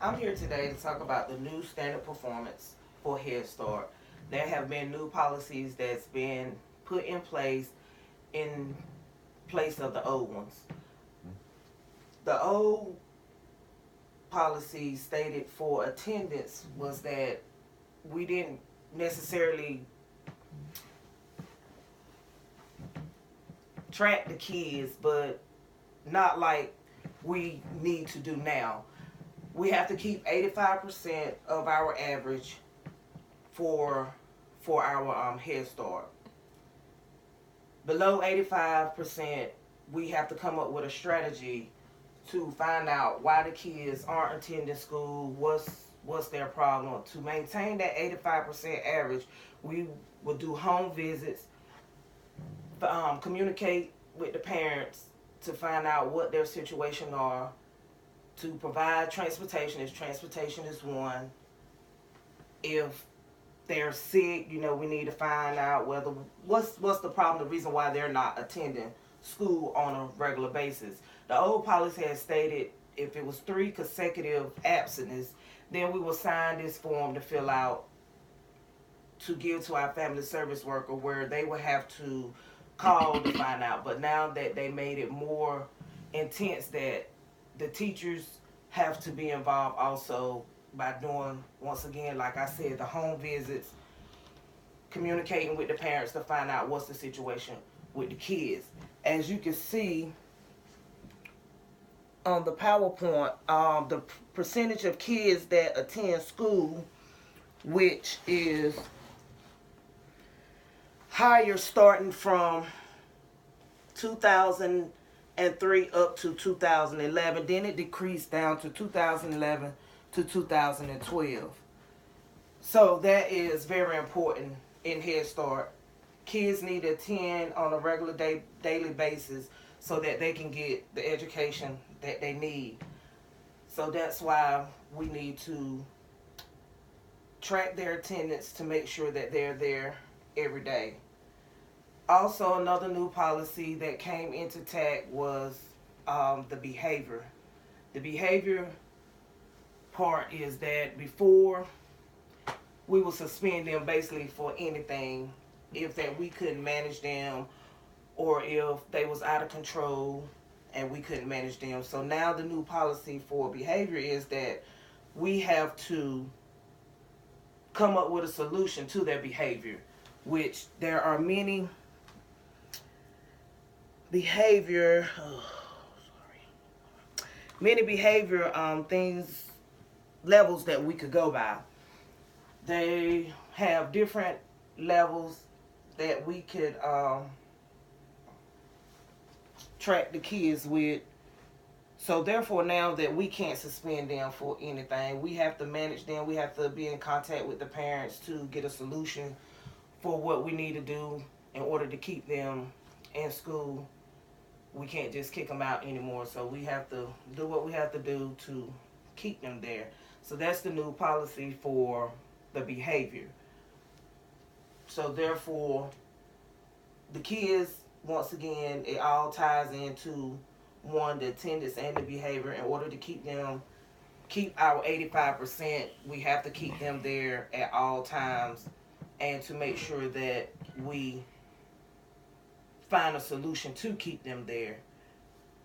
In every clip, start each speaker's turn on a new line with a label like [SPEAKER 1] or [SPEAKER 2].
[SPEAKER 1] I'm here today to talk about the new standard performance for Head Start. There have been new policies that's been put in place of the old ones. The old policy stated for attendance was that we didn't necessarily track the kids, but not like we need to do now. We have to keep 85% of our average for our Head Start. Below 85%, we have to come up with a strategy to find out why the kids aren't attending school, what's their problem. To maintain that 85% average, we will do home visits, communicate with the parents to find out what their situation are, to provide transportation if transportation is one. If they're sick, we need to find out what's the problem, the reason why they're not attending school on a regular basis. The old policy has stated if it was 3 consecutive absences, then we will sign this form to fill out to give to our family service worker, where they will have to call to find out. But now that they made it more intense, that the teachers have to be involved also by doing, once again, like I said, the home visits, communicating with the parents to find out what's the situation with the kids. As you can see on the PowerPoint, the percentage of kids that attend school, which is higher starting from 2003 up to 2011. Then it decreased down to 2011 to 2012. So that is very important in Head Start. Kids need to attend on a regular daily basis so that they can get the education that they need. So that's why we need to track their attendance to make sure that they're there every day. Also, another new policy that came into TAC was the behavior. The behavior part is that before, we will suspend them basically for anything if that we couldn't manage them, or if they was out of control and we couldn't manage them. So now the new policy for behavior is that we have to come up with a solution to their behavior, which there are many behavior things, levels that we could go by. They have different levels that we could track the kids with. So therefore, now that we can't suspend them for anything, we have to manage them. We have to be in contact with the parents to get a solution for what we need to do in order to keep them in school. We can't just kick them out anymore. So we have to do what we have to do to keep them there. So that's the new policy for the behavior. So therefore, the kids, once again, it all ties into one, the attendance and the behavior. In order to keep our 85%, we have to keep them there at all times, and to make sure that we find a solution to keep them there.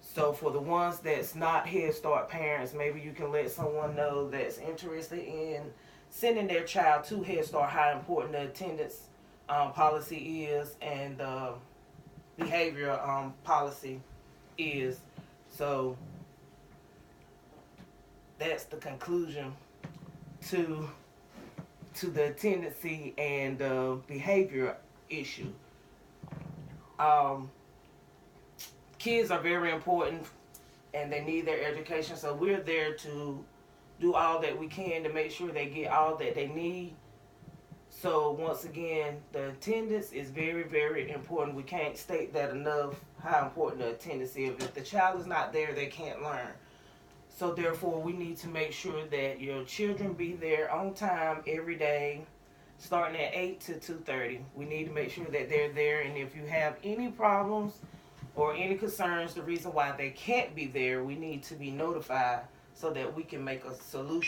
[SPEAKER 1] So for the ones that's not Head Start parents, maybe you can let someone know that's interested in sending their child to Head Start how important the attendance policy is, and the behavior policy is. So that's the conclusion to the tendency and the behavior issue. Kids are very important and they need their education, so we're there to do all that we can to make sure they get all that they need. So once again, the attendance is very, very important. We can't state that enough, how important the attendance is. If the child is not there, they can't learn. So therefore, we need to make sure that your children be there on time every day, starting at 8 to 2:30. We need to make sure that they're there, and if you have any problems or any concerns, the reason why they can't be there, we need to be notified so that we can make a solution